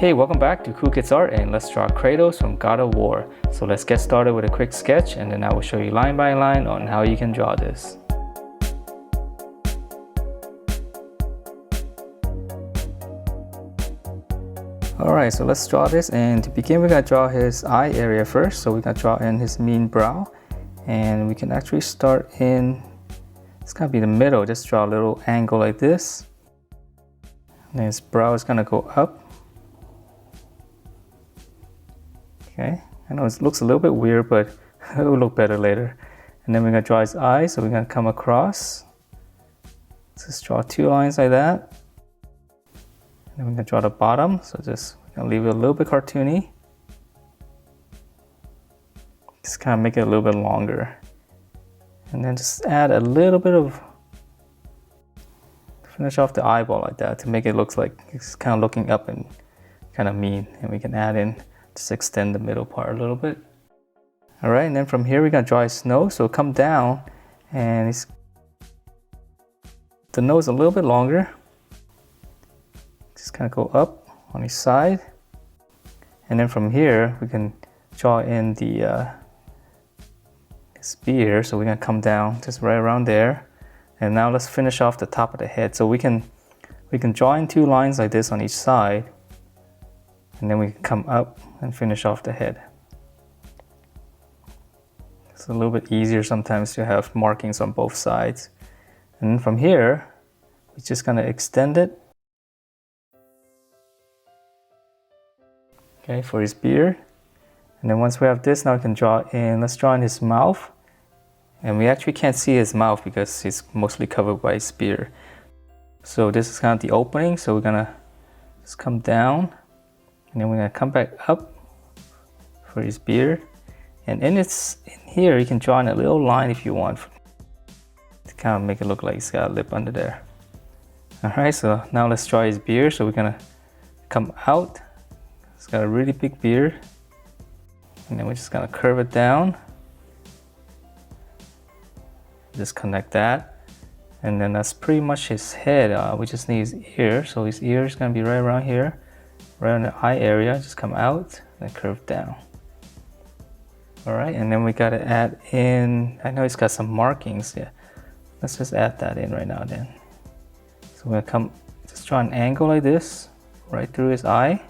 Hey, welcome back to Cool Kids Art, and let's draw Kratos from God of War. So let's get started with a quick sketch, and then I will show you line by line on how you can draw this. Alright, so let's draw this, and to begin we're going to draw his eye area first. So we're going to draw in his mean brow, and we can actually start in, it's going to be the middle, just draw a little angle like this. And his brow is going to go up. Okay, I know it looks a little bit weird, but it will look better later. And then we're going to draw his eyes, so we're going to come across. Just draw two lines like that. And then we're going to draw the bottom, so just we're going to leave it a little bit cartoony. Just kind of make it a little bit longer. And then just add a little bit of, finish off the eyeball like that to make it look like it's kind of looking up and kind of mean. And we can add in, just extend the middle part a little bit. Alright, and then from here we're going to draw his nose. So come down, and the nose a little bit longer. Just kind of go up on his side. And then from here we can draw in the spear. So we're going to come down just right around there. And now let's finish off the top of the head. So we can draw in two lines like this on each side. And then we can come up and finish off the head. It's a little bit easier sometimes to have markings on both sides. And then from here, we're just gonna extend it. Okay, for his beard. And then once we have this, now we can draw in, let's draw in his mouth. And we actually can't see his mouth because he's mostly covered by his beard. So this is kind of the opening, so we're gonna just come down. And then we're going to come back up for his beard. And in here, you can draw in a little line if you want to kind of make it look like he's got a lip under there. Alright, so now let's draw his beard. So we're going to come out. He's got a really big beard. And then we're just going to curve it down. Just connect that. And then that's pretty much his head. We just need his ear. So his ear is going to be right around here. Right on the eye area, just come out and curve down. Alright, and then we gotta add in, I know it's got some markings, yeah. Let's just add that in right now then. So we're gonna just draw an angle like this, right through his eye.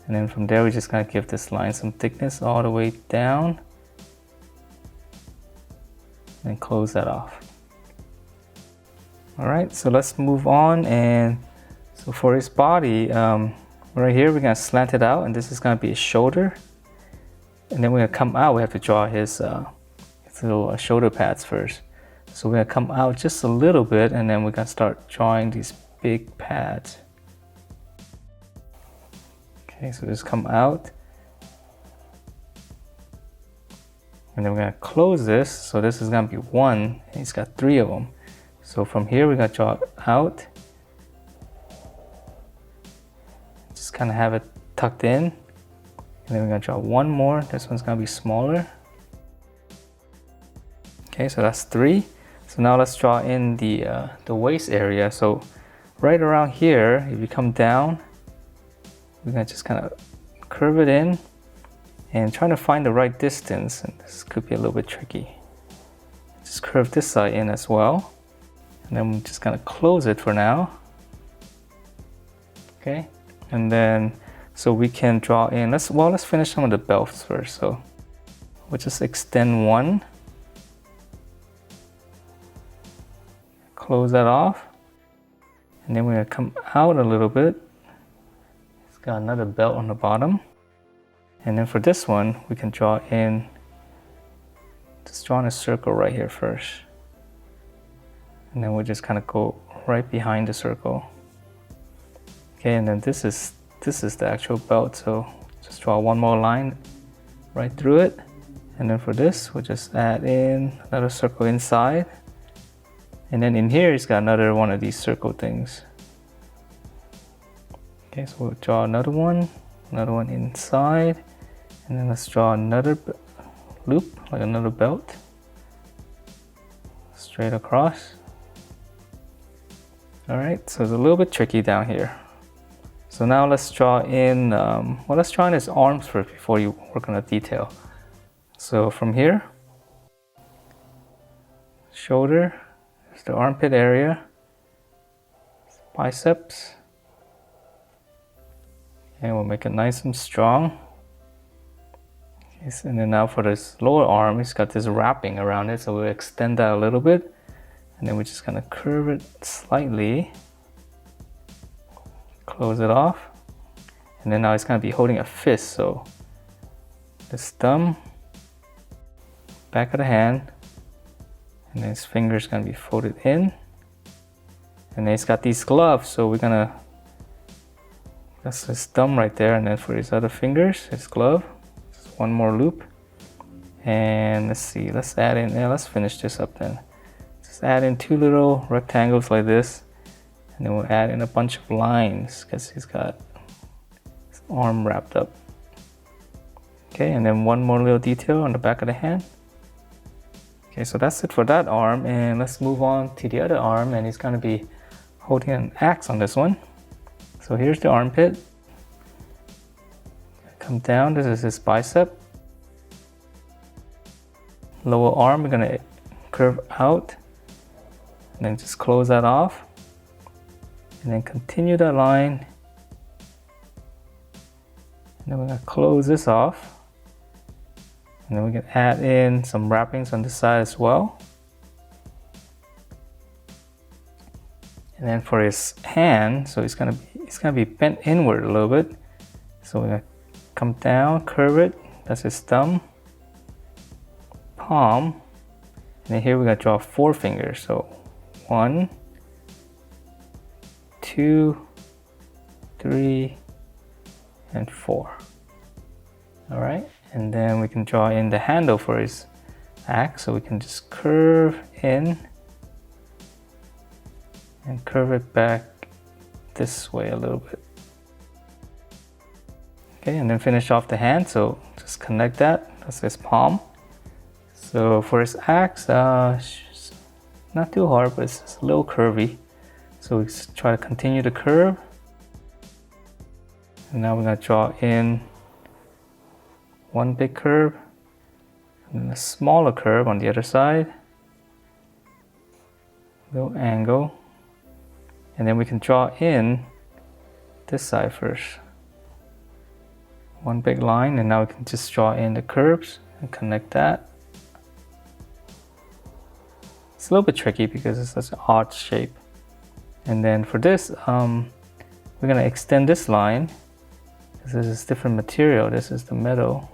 And then from there, we're just gonna give this line some thickness all the way down. And close that off. Alright, so let's move on. And so for his body, right here we're going to slant it out, and this is going to be his shoulder. And then we're going to come out, we have to draw his little shoulder pads first. So we're going to come out just a little bit, and then we're going to start drawing these big pads. Okay, so just come out. And then we're going to close this, so this is going to be one, and he's got three of them. So from here we're going to draw it out. Kind of have it tucked in, and then we're going to draw one more. This one's going to be smaller. Okay, so that's three. So now let's draw in the waist area. So right around here, if you come down, we're going to just kind of curve it in and trying to find the right distance, and this could be a little bit tricky. Just curve this side in as well, and then we're just going to close it for now. Okay. And then, so we can draw in, let's finish some of the belts first. So we'll just extend one. Close that off. And then we're gonna come out a little bit. It's got another belt on the bottom. And then for this one, we can draw in, just draw in a circle right here first. And then we'll just kind of go right behind the circle. Okay, and then this is the actual belt, so just draw one more line right through it. And then for this, we'll just add in another circle inside. And then in here, it's got another one of these circle things. Okay, so we'll draw another one inside. And then let's draw another loop, like another belt. Straight across. Alright, so it's a little bit tricky down here. So now let's draw in, let's draw in his arms first before you work on the detail. So from here, shoulder, there's the armpit area, biceps, and we'll make it nice and strong. And then now for this lower arm, it's got this wrapping around it, so we'll extend that a little bit, and then we're just gonna curve it slightly, close it off, and then now it's gonna be holding a fist. So this thumb, back of the hand, and then his fingers gonna be folded in, and then he's got these gloves, so we're gonna, that's his thumb right there, and then for his other fingers, his glove. One more loop, and let's see, let's add in, let's finish this up then. Just add in 2 little rectangles like this, and then we'll add in a bunch of lines because he's got his arm wrapped up. Okay, and then one more little detail on the back of the hand. Okay, so that's it for that arm, and let's move on to the other arm, and he's gonna be holding an axe on this one. So here's the armpit. Come down, this is his bicep. Lower arm, we're gonna curve out, and then just close that off, and then continue that line, and then we're gonna close this off, and then we can add in some wrappings on this side as well. And then for his hand, so it's gonna be bent inward a little bit, so we're gonna come down, curve it, that's his thumb, palm, and then here we're gonna draw 4 fingers. So 1, 2, 3, and 4. All right, and then we can draw in the handle for his axe, so we can just curve in and curve it back this way a little bit. Okay, and then finish off the hand, so just connect that, that's his palm. So for his axe, not too hard, but it's a little curvy. So we just try to continue the curve. And now we're gonna draw in one big curve, and then a smaller curve on the other side. Little angle. And then we can draw in this side first. One big line, and now we can just draw in the curves and connect that. It's a little bit tricky because it's such an odd shape. And then for this, we're gonna extend this line. This is different material, this is the metal.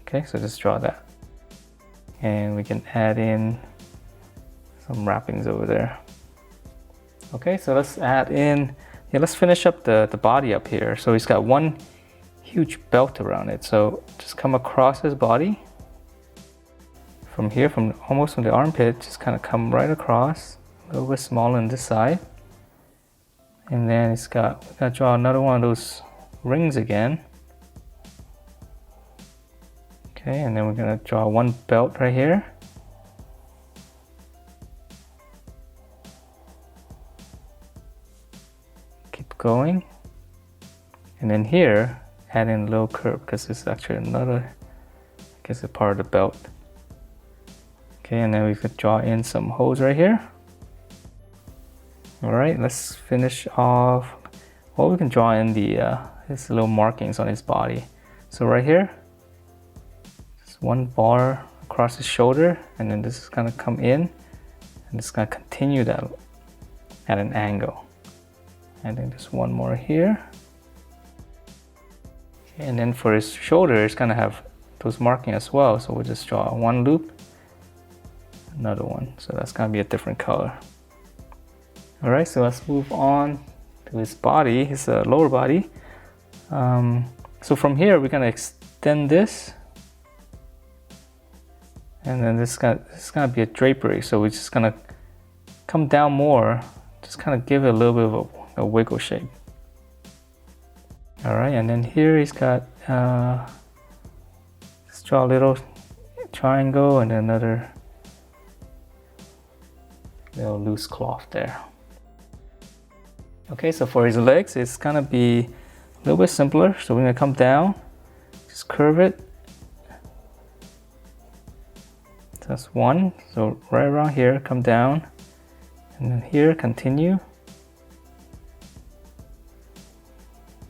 Okay, so just draw that. And we can add in some wrappings over there. Okay, so let's add in, let's finish up the body up here. So he's got one huge belt around it, so just come across his body from here, almost from the armpit, just kind of come right across, a little bit smaller on this side, and then we're gonna draw another one of those rings again. Okay, and then we're gonna draw one belt right here, keep going, and then here add in a little curve because it's actually another, I guess, a part of the belt. Okay, and then we could draw in some holes right here. All right, let's finish off. Well, we can draw in his little markings on his body. So right here, just one bar across his shoulder, and then this is gonna come in, and it's gonna continue that at an angle. And then there's one more here. And then for his shoulder, it's gonna have those markings as well. So we'll just draw one loop, another one. So that's gonna be a different color. All right, so let's move on to his body, his lower body. So from here, we're gonna extend this. And then this is gonna be a drapery. So we're just gonna come down more, just kind of give it a little bit of a wiggle shape. All right, and then here he's got, let's draw a little triangle and another little loose cloth there. Okay, so for his legs, it's gonna be a little bit simpler. So we're gonna come down, just curve it. That's one. So right around here, come down, and then here, continue.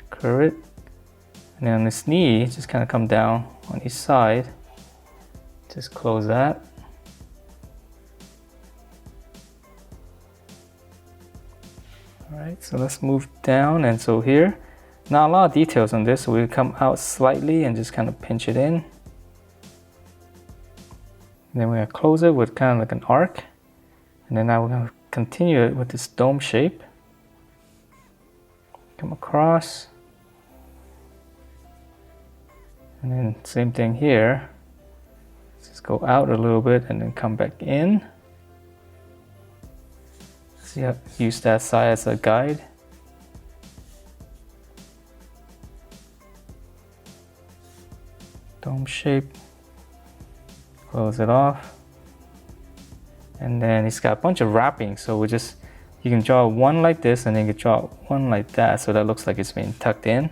Curve it. And then on his knee, just kind of come down on each side. Just close that. Alright, so let's move down, and so here, not a lot of details on this, so we'll come out slightly and just kind of pinch it in. And then we're going to close it with kind of like an arc. And then now we're going to continue it with this dome shape. Come across. And then same thing here. Just go out a little bit and then come back in. So you have to use that side as a guide. Dome shape. Close it off. And then it's got a bunch of wrappings, so you can draw one like this and then you can draw one like that, so that looks like it's being tucked in.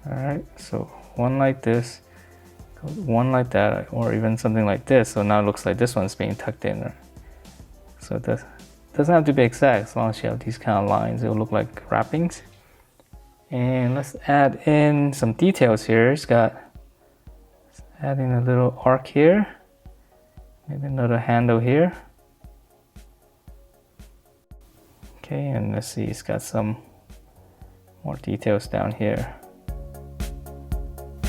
Alright, so one like this, one like that, or even something like this, so now it looks like this one's being tucked in. So it doesn't have to be exact, as long as you have these kind of lines, it will look like wrappings. And let's add in some details here. It's got adding a little arc here, maybe another handle here. Okay, and let's see, it's got some more details down here.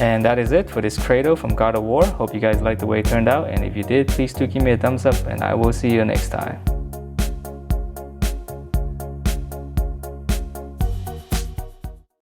And that is it for this Kratos from God of War. Hope you guys liked the way it turned out, and if you did, please do give me a thumbs up, and I will see you next time.